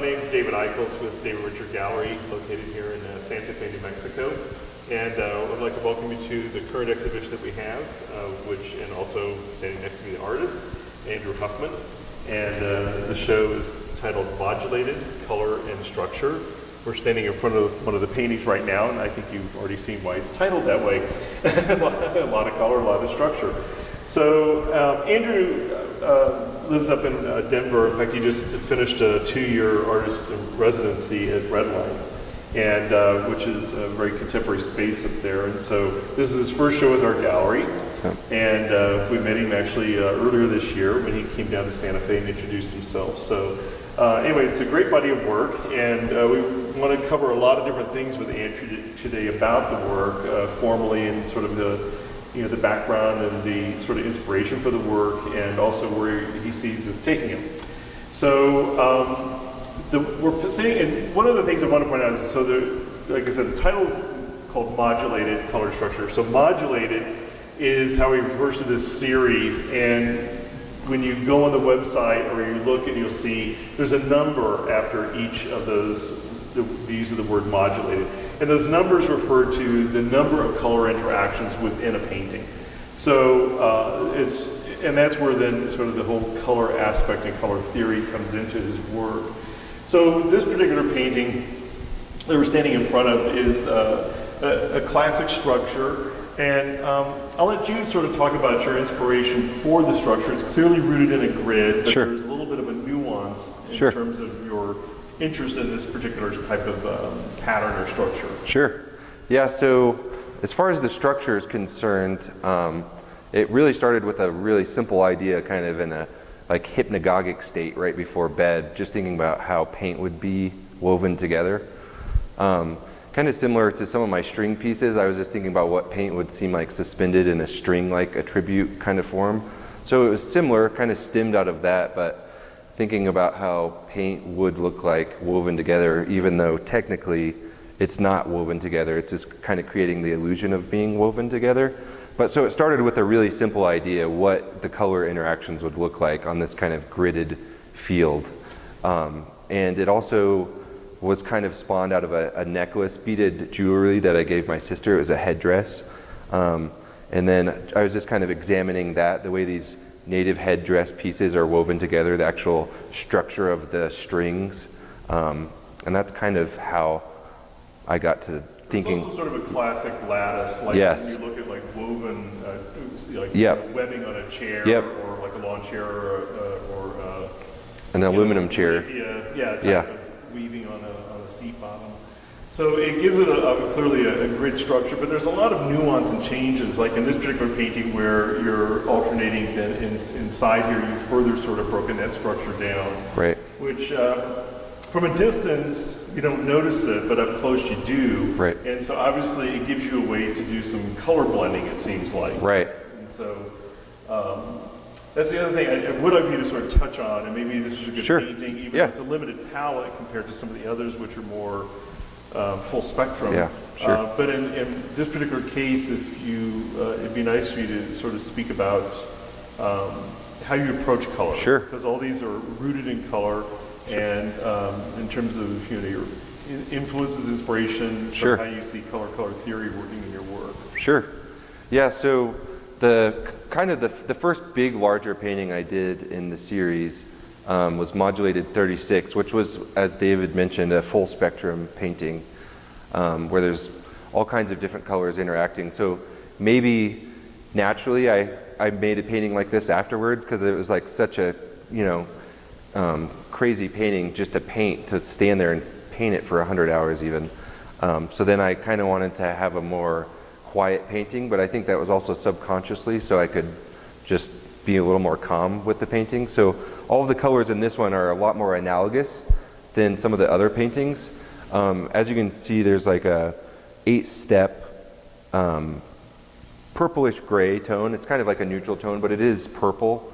name is David Eichholtz with David Richard Gallery, located here in Santa Fe, New Mexico. And I'd like to welcome you to the current exhibition that we have, and also standing next to me, the artist, Andrew Huffman. And the show is titled Modulated, Color and Structure. We're standing in front of one of the paintings right now, and I think you've already seen why it's titled that way. A lot of color, a lot of structure. So Andrew lives up in Denver. In fact, he just finished a 2-year artist residency at Redline, and which is a very contemporary space up there. And so this is his first show with our gallery. And we met him actually earlier this year when he came down to Santa Fe and introduced himself. So anyway, it's a great body of work, and we want to cover a lot of different things with Andrew today about the work, formally, and sort of the background and the sort of inspiration for the work, and also where he sees this taking him. So we're saying, and one of the things I want to point out is, so like I said, the title is called Modulated, Color Structure. So Modulated is how he refers to this series, and when you go on the website or you look, and you'll see there's a number after each of those, the use of the word modulated. And those numbers refer to the number of color interactions within a painting. So and that's where then sort of the whole color aspect and color theory comes into his work. So this particular painting that we're standing in front of is a classic structure. And I'll let you sort of talk about your inspiration for the structure. It's clearly rooted in a grid, but there's a little bit of a nuance in terms of your interest in this particular type of pattern or structure. Sure. Yeah, so as far as the structure is concerned, it really started with a really simple idea, kind of in a like hypnagogic state right before bed, just thinking about how paint would be woven together. Kind of similar to some of my string pieces, I was just thinking about what paint would seem like suspended in a string-like attribute kind of form. So it was similar, kind of stemmed out of that, but thinking about how paint would look like woven together, even though technically it's not woven together. It's just kind of creating the illusion of being woven together. But so it started with a really simple idea, what the color interactions would look like on this kind of gridded field. And it also was kind of spawned out of a necklace, beaded jewelry that I gave my sister. It was a headdress. And then I was just kind of examining that, the way these native headdress pieces are woven together, the actual structure of the strings. And that's kind of how I got to thinking. It's also sort of a classic lattice, like when you look at like woven, webbing on a chair, or like a lawn chair, or an aluminum chair. Type of weaving on a seat bottom. So it gives it clearly a grid structure, but there's a lot of nuance and changes, like in this particular painting where you're alternating, then inside here you've further sort of broken that structure down. Right. Which from a distance you don't notice it, but up close you do. Right. And so obviously it gives you a way to do some color blending, it seems like. Right. And so that's the other thing I would like you to sort of touch on, and maybe this is a good painting, even though it's a limited palette compared to some of the others, which are more full spectrum. Yeah, sure. But in this particular case, it'd be nice for you to sort of speak about how you approach color. Sure. Because all these are rooted in color, and in terms of your influences, inspiration, how you see color theory working in your work. Sure. Yeah. So the first big larger painting I did in the series was Modulated 36, which was, as David mentioned, a full spectrum painting where there's all kinds of different colors interacting. So maybe naturally I made a painting like this afterwards, because it was like such a crazy painting just to stand there and paint it for 100 hours even. So then I kind of wanted to have a more quiet painting, but I think that was also subconsciously, so I could just be a little more calm with the painting. So all of the colors in this one are a lot more analogous than some of the other paintings. As you can see, there's like a 8-step purplish gray tone. It's kind of like a neutral tone, but it is purple.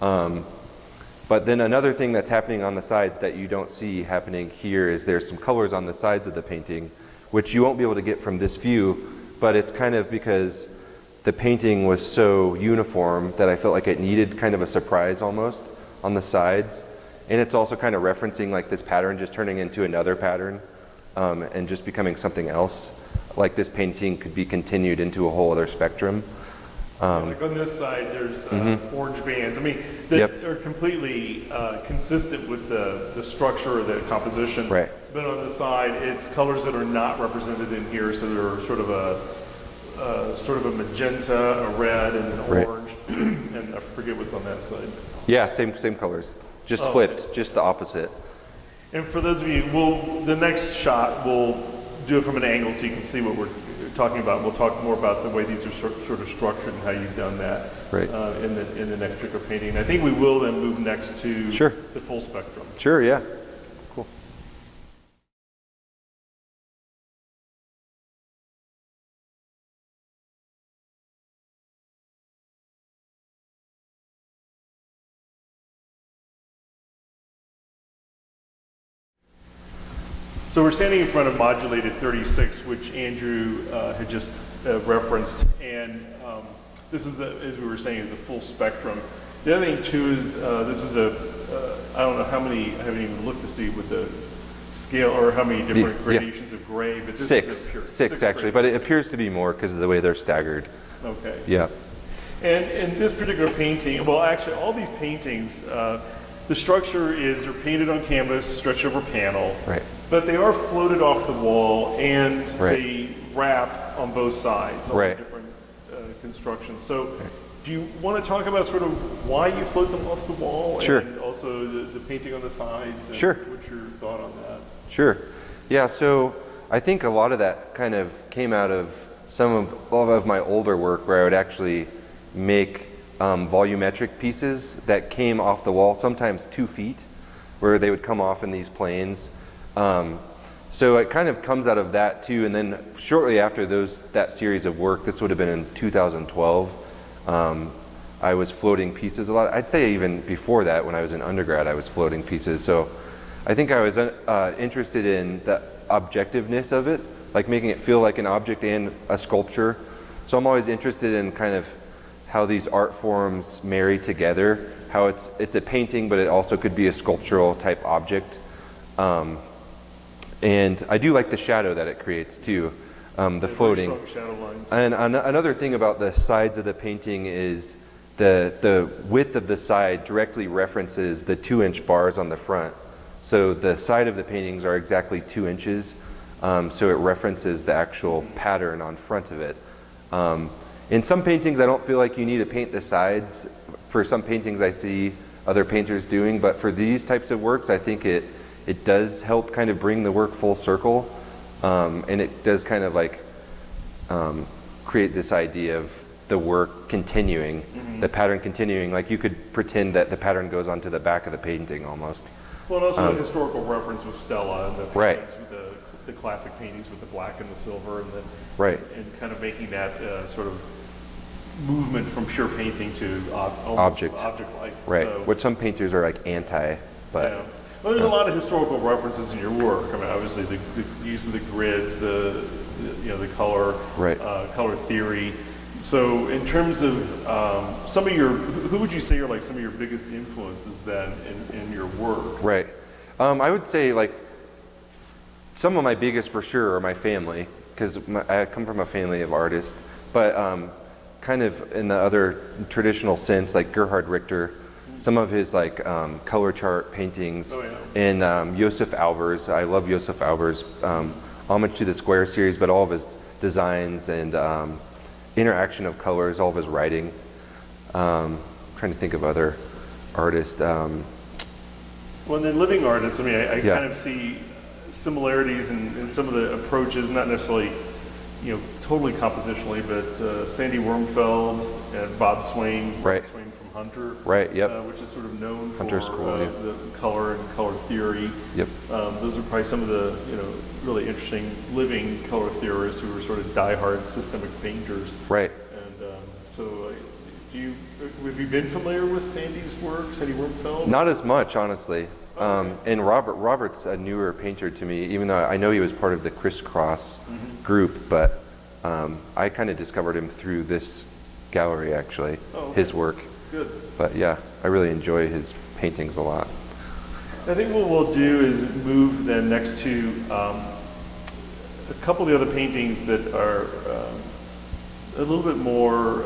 But then another thing that's happening on the sides that you don't see happening here is there's some colors on the sides of the painting, which you won't be able to get from this view, but it's kind of because the painting was so uniform that I felt like it needed kind of a surprise almost on the sides. And it's also kind of referencing like this pattern just turning into another pattern and just becoming something else. Like this painting could be continued into a whole other spectrum. Like on this side, there's orange bands. I mean, that are completely consistent with the structure or the composition. Right. But on the side, it's colors that are not represented in here, so they're sort of a magenta, a red, and an orange, and I forget what's on that side. Yeah, same colors, just flipped, just the opposite. And for those of you, the next shot, we'll do it from an angle so you can see what we're talking about. We'll talk more about the way these are sort of structured and how you've done that in the next trick of painting. And I think we will then move next to the full spectrum. Sure, yeah. Cool. So we're standing in front of Modulated 36, which Andrew had just referenced, and this is, as we were saying, is a full spectrum. The other thing too is this is I don't know how many, I haven't even looked to see with the scale or how many different gradations of gray, but this is a pure, six actually, but it appears to be more because of the way they're staggered. Okay. Yeah. And in this particular painting, well, actually, all these paintings, the structure is they're painted on canvas, stretched over panel, but they are floated off the wall and they wrap on both sides, all the different constructions. So do you want to talk about sort of why you float them off the wall and also the painting on the sides? And what's your thought on that? Sure. Yeah, so I think a lot of that kind of came out of some of my older work where I would actually make volumetric pieces that came off the wall, sometimes 2 feet, where they would come off in these planes. So it kind of comes out of that too, and then shortly after that series of work, this would have been in 2012, I was floating pieces a lot. I'd say even before that, when I was in undergrad, I was floating pieces. So I think I was interested in the objectiveness of it, like making it feel like an object and a sculpture. So I'm always interested in kind of how these art forms marry together, how it's a painting, but it also could be a sculptural type object. And I do like the shadow that it creates too, the floating. Shadow lines. And another thing about the sides of the painting is the width of the side directly references the 2-inch bars on the front. So the side of the paintings are exactly 2 inches, so it references the actual pattern on front of it. In some paintings, I don't feel like you need to paint the sides. For some paintings I see other painters doing, but for these types of works, I think it does help kind of bring the work full circle, and it does kind of like create this idea of the work continuing, the pattern continuing. Like you could pretend that the pattern goes onto the back of the painting almost. Well, and also the historical reference with Stella and the paintings with the classic paintings with the black and the silver, and then and kind of making that sort of movement from pure painting to almost object-like. Right, So, which some painters are like anti, but. Yeah. Well, there's a lot of historical references in your work. I mean, obviously the use of the grids, the color, color theory. So, in terms of some of your, who would you say are like some of your biggest influences then in your work? Right. I would say like some of my biggest for sure are my family, because I come from a family of artists, but kind of in the other traditional sense, like Gerhard Richter, some of his like color chart paintings, and Josef Albers. I love Josef Albers, homage to the Square series, but all of his designs and interaction of colors, all of his writing. Trying to think of other artists. Well, and then living artists, I mean, I kind of see similarities in some of the approaches, not necessarily, totally compositionally, but Sandy Wormfeld and Bob Swain, Swain from Hunter, which is sort of known for the color and color theory. Those are probably some of the really interesting living color theorists who were sort of diehard systemic painters. And so, have you been familiar with Sandy's work, Sandy Wormfeld? Not as much, honestly. And Robert's a newer painter to me, even though I know he was part of the Crisscross group, but I kind of discovered him through this gallery, actually, his work. Good. But yeah, I really enjoy his paintings a lot. I think what we'll do is move then next to a couple of the other paintings that are a little bit more,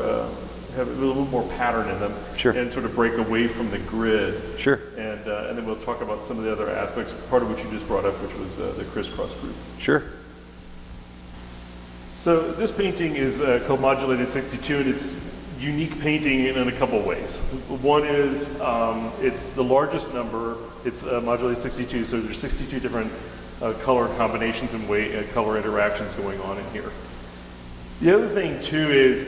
have a little more pattern in them. Sure. And sort of break away from the grid. Sure. And then we'll talk about some of the other aspects, part of which you just brought up, which was the crisscross group. Sure. So this painting is called Modulated 62, and it's unique painting in a couple ways. One is it's the largest number. It's Modulated 62, so there's 62 different color combinations and color interactions going on in here. The other thing too is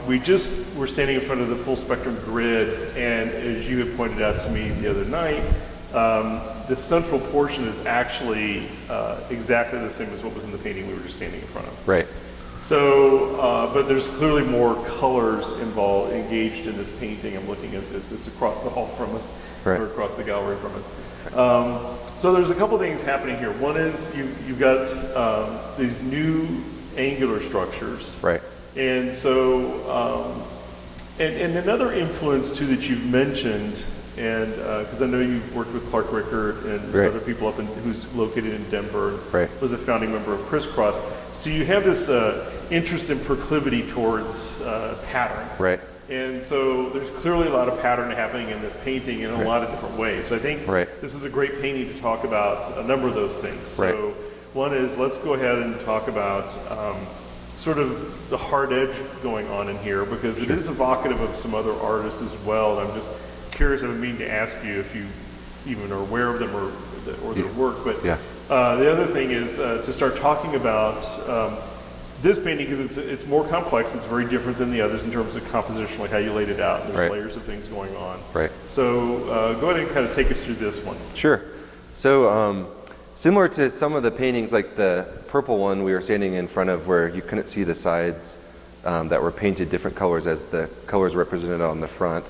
we're standing in front of the full spectrum grid, and as you had pointed out to me the other night, the central portion is actually exactly the same as what was in the painting we were just standing in front of. Right. So, but there's clearly more colors engaged in this painting. I'm looking at this across the hall from us, right, or across the gallery from us. So there's a couple things happening here. One is you've got these new angular structures. Right. And so, and another influence too that you've mentioned, and because I know you've worked with Clark Rickert and right, other people who's located in Denver, right, was a founding member of Crisscross. So you have this interest and proclivity towards pattern. Right. And so there's clearly a lot of pattern happening in this painting in a lot of different ways. So I think this is a great painting to talk about a number of those things. So one is, let's go ahead and talk about sort of the hard edge going on in here, because it is evocative of some other artists as well. And I'm just curious, I've been meaning to ask you if you even are aware of them or their work. But the other thing is to start talking about this painting, because it's more complex. It's very different than the others in terms of compositionally, how you laid it out. There's layers of things going on. Right. So go ahead and kind of take us through this one. Sure. So similar to some of the paintings, like the purple one we were standing in front of, where you couldn't see the sides that were painted different colors as the colors represented on the front.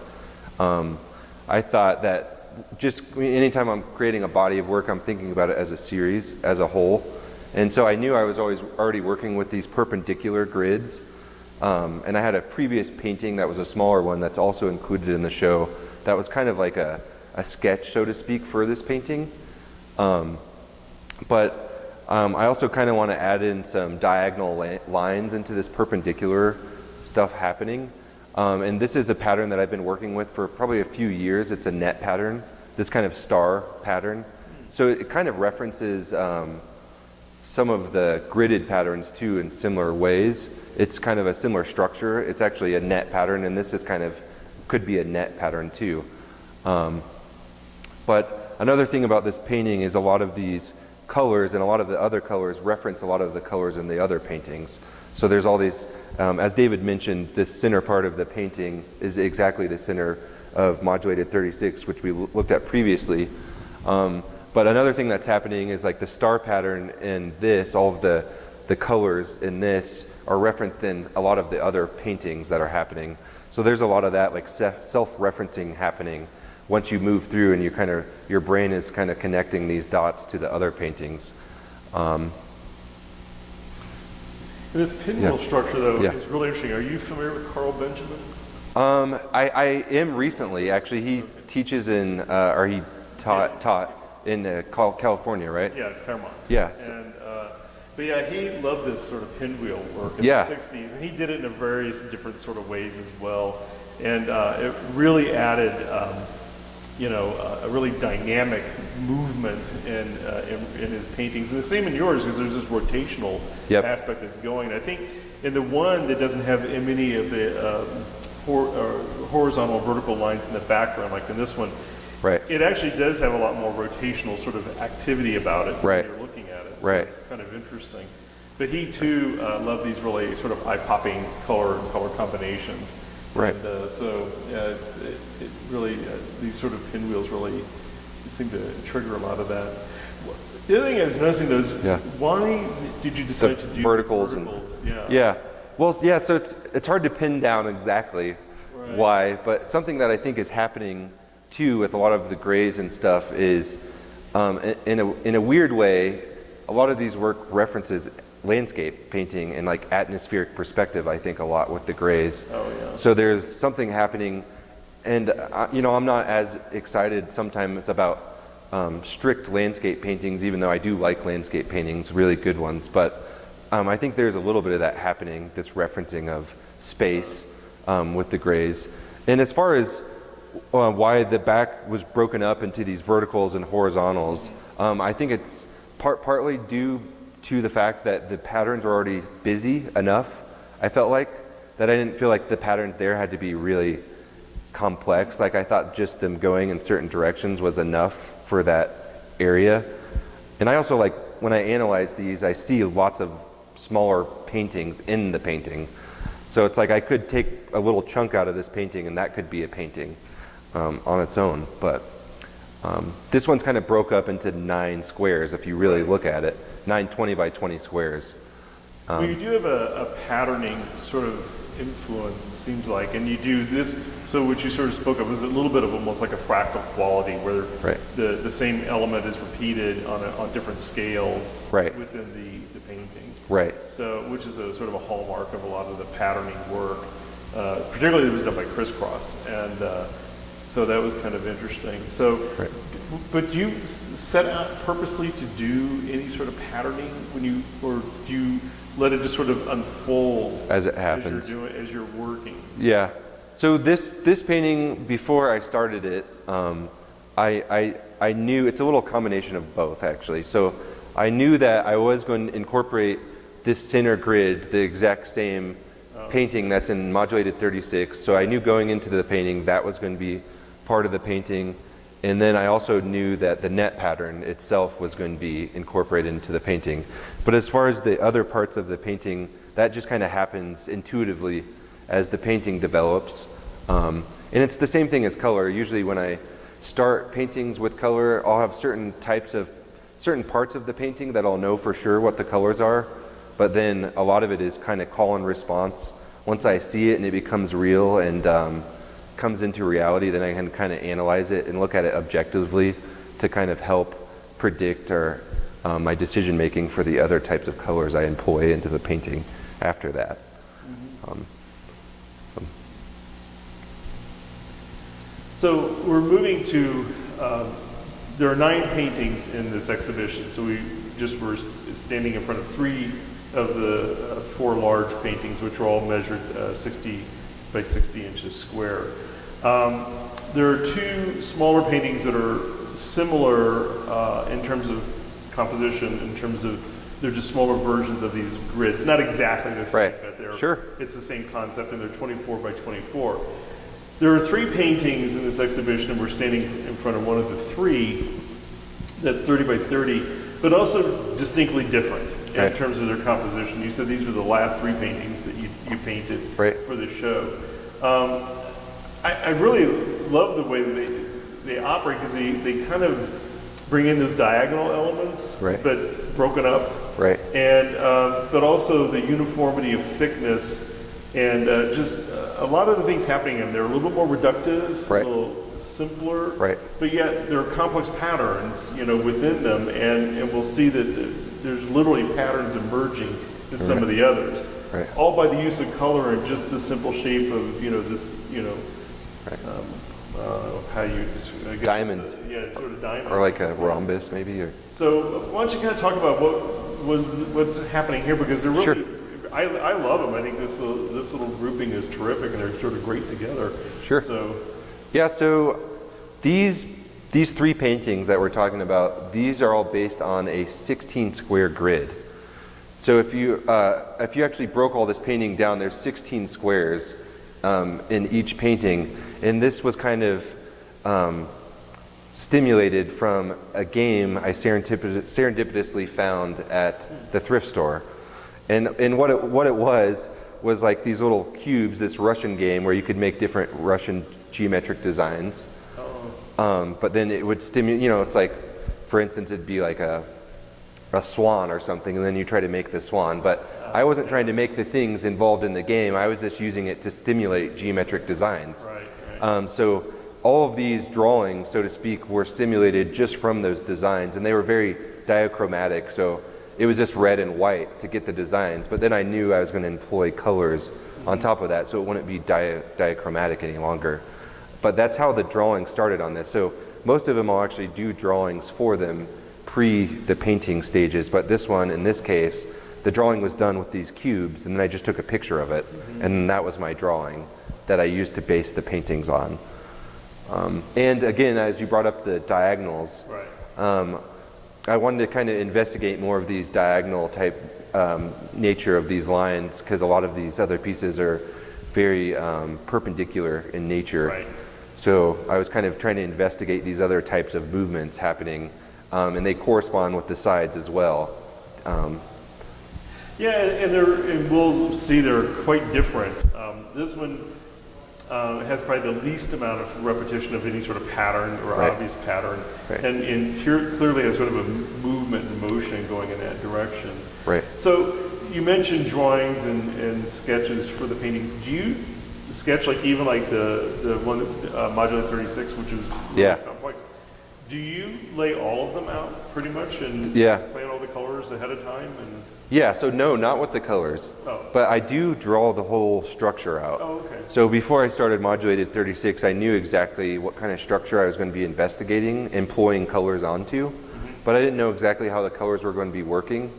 I thought that just anytime I'm creating a body of work, I'm thinking about it as a series, as a whole. And so I knew I was already working with these perpendicular grids. And I had a previous painting that was a smaller one that's also included in the show that was kind of like a sketch, so to speak, for this painting. But I also kind of want to add in some diagonal lines into this perpendicular stuff happening. And this is a pattern that I've been working with for probably a few years. It's a net pattern, this kind of star pattern. So it kind of references some of the gridded patterns too in similar ways. It's kind of a similar structure. It's actually a net pattern, and this is kind of, could be a net pattern too. But another thing about this painting is a lot of these colors and a lot of the other colors reference a lot of the colors in the other paintings. So there's all these, as David mentioned, this center part of the painting is exactly the center of Modulated 36, which we looked at previously. But another thing that's happening is like the star pattern in this, all of the colors in this are referenced in a lot of the other paintings that are happening. So there's a lot of that like self-referencing happening once you move through, and you kind of, your brain is kind of connecting these dots to the other paintings. This pinwheel structure, though, is really interesting. Are you familiar with Carl Benjamin? I am recently, actually. He teaches in, or he taught in California, right? Yeah, Claremont. Yeah. And, but yeah, he loved this sort of pinwheel work in the 60s, and he did it in various different sort of ways as well. And it really added, a really dynamic movement in his paintings. And the same in yours, because there's this rotational aspect that's going. I think in the one that doesn't have many of the horizontal vertical lines in the background, like in this one, it actually does have a lot more rotational sort of activity about it when you're looking at it. So it's kind of interesting. But he too loved these really sort of eye-popping color combinations. Right. And so it really, these sort of pinwheels really seem to trigger a lot of that. The other thing I was noticing though is, why did you decide to do verticals? Well, so it's hard to pin down exactly why, but something that I think is happening too with a lot of the grays and stuff is, in a weird way, a lot of these work references landscape painting and like atmospheric perspective, I think, a lot with the grays. So there's something happening, and I'm not as excited sometimes about strict landscape paintings, even though I do like landscape paintings, really good ones. But I think there's a little bit of that happening, this referencing of space with the grays. And as far as why the back was broken up into these verticals and horizontals, I think it's partly due to the fact that the patterns are already busy enough. I felt like that I didn't feel like the patterns there had to be really complex. Like I thought just them going in certain directions was enough for that area. And I also like, when I analyze these, I see lots of smaller paintings in the painting. So it's like I could take a little chunk out of this painting and that could be a painting on its own. But this one's kind of broke up into 9 squares if you really look at it. 9 20 by 20 squares. Well, you do have a patterning sort of influence, it seems like, and you do this, so what you sort of spoke of was a little bit of almost like a fractal quality where the same element is repeated on different scales within the painting. Right. So, which is a sort of a hallmark of a lot of the patterning work, particularly that was done by Crisscross, and so that was kind of interesting. So, but do you set out purposely to do any sort of patterning when you, or do you let it just sort of unfold as it happens, as you're working? Yeah. So this painting, before I started it, I knew it's a little combination of both actually. So I knew that I was going to incorporate this center grid, the exact same painting that's in Modulated 36. So I knew going into the painting that was going to be part of the painting. And then I also knew that the net pattern itself was going to be incorporated into the painting. But as far as the other parts of the painting, that just kind of happens intuitively as the painting develops. And it's the same thing as color. Usually when I start paintings with color, I'll have certain parts of the painting that I'll know for sure what the colors are. But then a lot of it is kind of call and response. Once I see it and it becomes real and comes into reality, then I can kind of analyze it and look at it objectively to kind of help predict or my decision making for the other types of colors I employ into the painting after that. So we're moving to, there are 9 paintings in this exhibition, so we just were standing in front of 3 of the 4 large paintings, which are all measured 60 by 60 inches square. There are 2 smaller paintings that are similar in terms of composition, in terms of they're just smaller versions of these grids. Not exactly the same, but it's the same concept, and they're 24 by 24. There are 3 paintings in this exhibition, and we're standing in front of one of the 3 that's 30 by 30, but also distinctly different in terms of their composition. You said these were the last 3 paintings that you painted for the show. I really love the way that they operate, because they kind of bring in those diagonal elements, but broken up, and but also the uniformity of thickness, and just a lot of the things happening in there are a little bit more reductive, a little simpler, but yet there are complex patterns, within them, and we'll see that there's literally patterns emerging in some of the others, all by the use of color and just the simple shape of this, how you just diamond, sort of diamond, or like a rhombus maybe. Or so why don't you kind of talk about what's happening here, because they're really. I love them. I think this little grouping is terrific, and they're sort of great together. So these 3 paintings that we're talking about, these are all based on a 16 square grid. So if you actually broke all this painting down, there's 16 squares in each painting, and this was kind of stimulated from a game I serendipitously found at the thrift store. And what it was like these little cubes, this Russian game where you could make different Russian geometric designs. But then it would stimulate, it's like, for instance, it'd be like a swan or something, and then you try to make the swan. But I wasn't trying to make the things involved in the game. I was just using it to stimulate geometric designs. So all of these drawings, so to speak, were stimulated just from those designs, and they were very diachromatic. So it was just red and white to get the designs, but then I knew I was going to employ colors on top of that, so it wouldn't be diachromatic any longer. But that's how the drawing started on this. So most of them I'll actually do drawings for them pre the painting stages, but this one, in this case, the drawing was done with these cubes, and then I just took a picture of it, and that was my drawing that I used to base the paintings on. And again, as you brought up the diagonals, I wanted to kind of investigate more of these diagonal type nature of these lines, because a lot of these other pieces are very perpendicular in nature. Right. So I was kind of trying to investigate these other types of movements happening, and they correspond with the sides as well. Yeah, and we'll see they're quite different. This one has probably the least amount of repetition of any sort of pattern or obvious pattern, and clearly has sort of a movement and motion going in that direction. Right. So you mentioned drawings and sketches for the paintings. Do you sketch like even like the one Modulated 36, which is really complex? Do you lay all of them out pretty much and plan all the colors ahead of time? And yeah, so no, not with the colors, but I do draw the whole structure out. Oh, okay. So before I started Modulated 36, I knew exactly what kind of structure I was going to be investigating, employing colors onto, but I didn't know exactly how the colors were going to be working.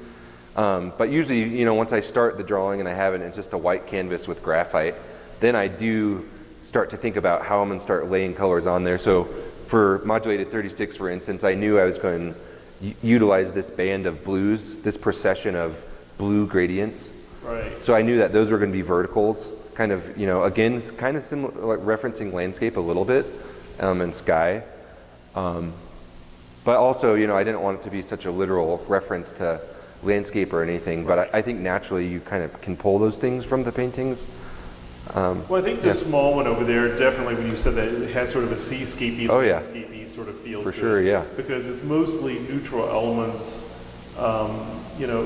But usually, you know, once I start the drawing and I have it, it's just a white canvas with graphite, then I do start to think about how I'm going to start laying colors on there. So for Modulated 36, for instance, I knew I was going to utilize this band of blues, this procession of blue gradients. Right. So I knew that those were going to be verticals, kind of, you know, again, it's kind of similar, like referencing landscape a little bit, and sky. But also, you know, I didn't want it to be such a literal reference to landscape or anything, but I think naturally you kind of can pull those things from the paintings. Well, I think the small one over there, definitely when you said that, it has sort of a seascapey, landscapey sort of feel to it. For sure, yeah. Because it's mostly neutral elements. You know,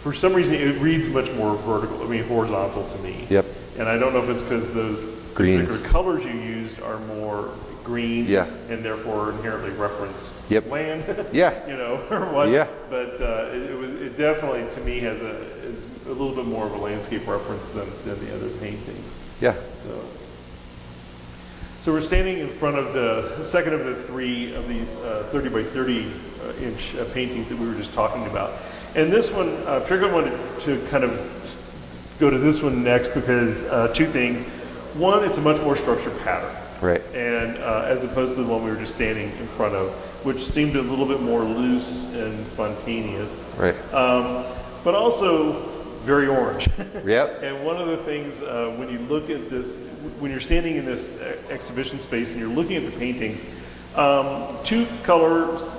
for some reason it reads much more horizontal to me. Yep. And I don't know if it's because those Greens. particular colors you used are more green, and therefore inherently reference land, you know, or what. Yeah. But it definitely, to me, is a little bit more of a landscape reference than the other paintings. Yeah. So we're standing in front of the second of the three of these 30 by 30 inch paintings that we were just talking about. And this one, particularly wanted to kind of go to this one next because two things. One, it's a much more structured pattern. Right. And as opposed to the one we were just standing in front of, which seemed a little bit more loose and spontaneous. Right. But also very orange. Yep. And one of the things when you look at this, when you're standing in this exhibition space and you're looking at the paintings, two colors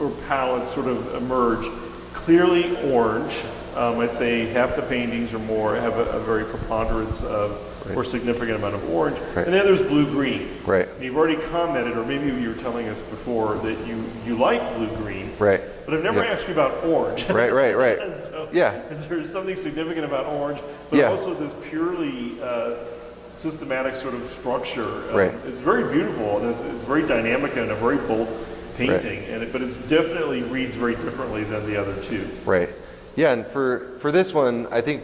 or palettes sort of emerge. Clearly orange. I'd say half the paintings or more have a very preponderance of or significant amount of orange. And then there's blue-green. Right. And you've already commented, or maybe you were telling us before, that you like blue-green. Right. But I've never asked you about orange. Right. So, yeah. Is there something significant about orange? But also this purely systematic sort of structure. It's very beautiful, and it's very dynamic and a very bold painting. But it's definitely reads very differently than the other two. Right. Yeah, and for this one, I think,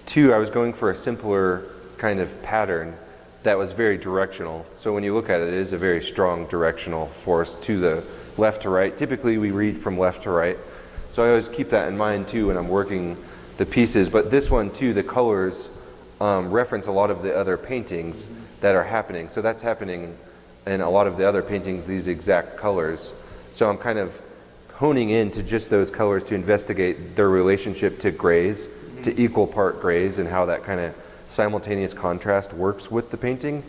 too, I was going for a simpler kind of pattern that was very directional. So when you look at it, it is a very strong directional force to the left to right. Typically, we read from left to right. So I always keep that in mind, too, when I'm working the pieces. But this one, too, the colors reference a lot of the other paintings that are happening. So that's happening in a lot of the other paintings, these exact colors. So I'm kind of honing in to just those colors to investigate their relationship to grays, to equal part grays, and how that kind of simultaneous contrast works with the painting.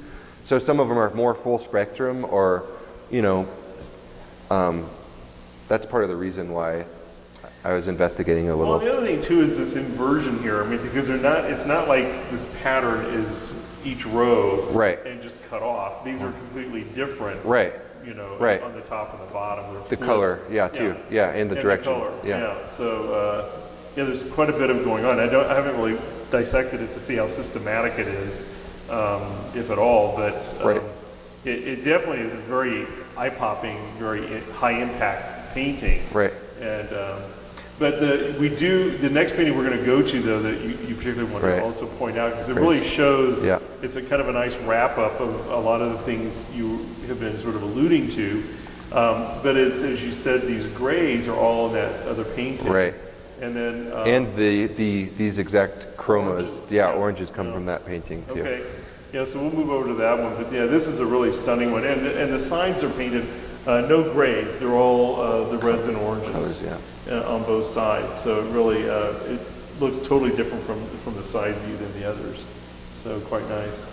So some of them are more full spectrum, or, you know, that's part of the reason why I was investigating a little. Well, the other thing too is this inversion here. I mean, because it's not like this pattern is each row and just cut off. These are completely different. Right. You know, on the top and the bottom. The color, too. Yeah, and the direction. The color. So there's quite a bit of going on. I haven't really dissected it to see how systematic it is, if at all. But it definitely is a very eye-popping, very high-impact painting. Right. And but the next painting we're going to go to, though, that you particularly want to also point out, because it really shows, it's a kind of a nice wrap-up of a lot of the things you have been sort of alluding to. But it's, as you said, these grays are all in that other painting. Right. And then And these exact chromas, oranges. yeah, oranges come from that painting too. okay, yeah. So we'll move over to that one. But yeah, this is a really stunning one. And the signs are painted no grays. They're all the reds and oranges Colors, yeah. on both sides. So it really it looks totally different from the side view than the others. So quite nice.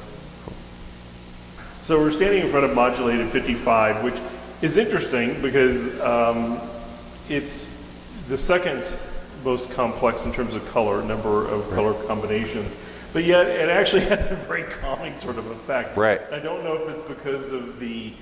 So we're standing in front of Modulated 55, which is interesting because it's the second most complex in terms of color, number of color combinations, but yet it actually has a very calming sort of effect. Right. I don't know if it's because of the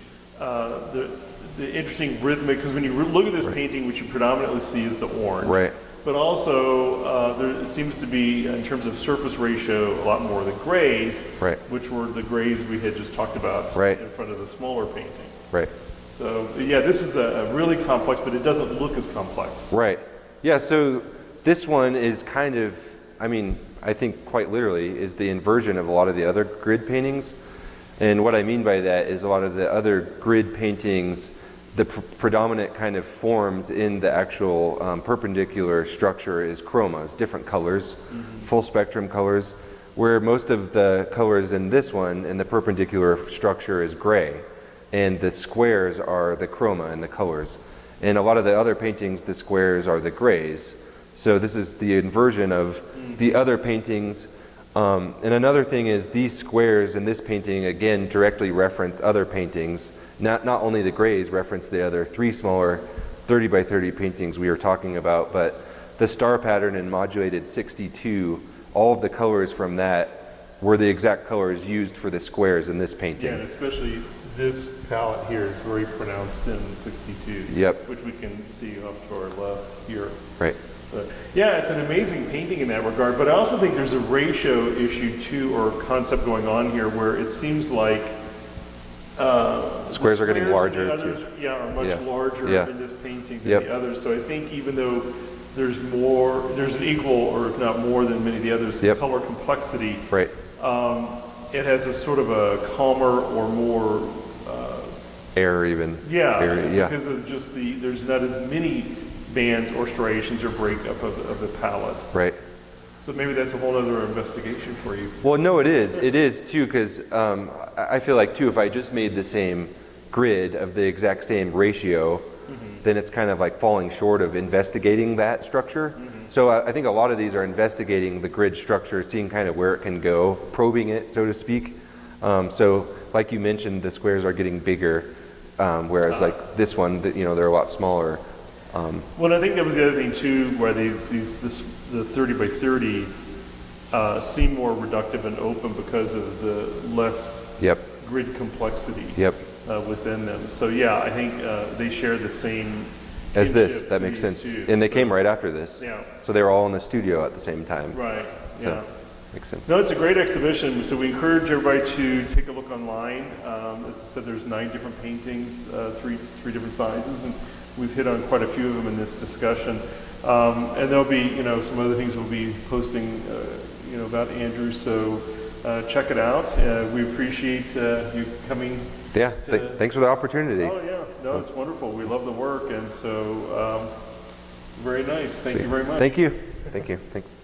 interesting rhythmic, because when you look at this painting, what you predominantly see is the orange. Right. But also, there seems to be, in terms of surface ratio, a lot more of the grays, Right. which were the grays we had just talked about Right. in front of the smaller painting. Right. So, yeah, this is a really complex, but it doesn't look as complex. Right. Yeah, so this one is kind of, I mean, I think quite literally, is the inversion of a lot of the other grid paintings. And what I mean by that is a lot of the other grid paintings, the predominant kind of forms in the actual perpendicular structure is chromas, different colors, full spectrum colors, where most of the colors in this one in the perpendicular structure is gray, and the squares are the chroma and the colors. In a lot of the other paintings, the squares are the grays. So this is the inversion of the other paintings. And another thing is these squares in this painting, again, directly reference other paintings. Not only the grays reference the other 3 smaller 30 by 30 paintings we were talking about, but the star pattern in Modulated 62, all of the colors from that were the exact colors used for the squares in this painting. Yeah, and especially this palette here is very pronounced in 62. Yep. Which we can see off to our left here. Right. But yeah, it's an amazing painting in that regard, but I also think there's a ratio issue too, or concept going on here, where it seems like Squares are getting larger, in the others, too. Yeah, are much Yeah. larger Yeah. in this painting than Yep. the others. So I think even though there's an equal, or if not more than many of the others, Yep. color complexity, Right. it has a sort of a calmer or more Air even. yeah, Area, yeah. because of just there's not as many bands or striations or breakup of the palette. Right. So maybe that's a whole other investigation for you. Well, no, it is. It is too, because I feel like too, if I just made the same grid of the exact same ratio, then it's kind of like falling short of investigating that structure. So I think a lot of these are investigating the grid structure, seeing kind of where it can go, probing it, so to speak. So like you mentioned, the squares are getting bigger, whereas like this one, they're a lot smaller. Well, I think that was the other thing too, where the 30 by 30s seem more reductive and open because of the less Yep. grid complexity Yep. within them. So yeah, I think they share the same As this, kinship that to makes these sense. two. And they So- came right after this. Yeah. So they were all in the studio at the same time. Right. So, Yeah. makes sense. No, it's a great exhibition, so we encourage everybody to take a look online. As I said, there's 9 different paintings, three different sizes, and we've hit on quite a few of them in this discussion. And there'll be, some other things we'll be posting, about Andrew, so check it out. We appreciate you coming. Yeah, thanks for the opportunity. Oh yeah, no, it's wonderful. We love the work, and so very nice. Thank you very much. Thank you. Thank you. Thanks.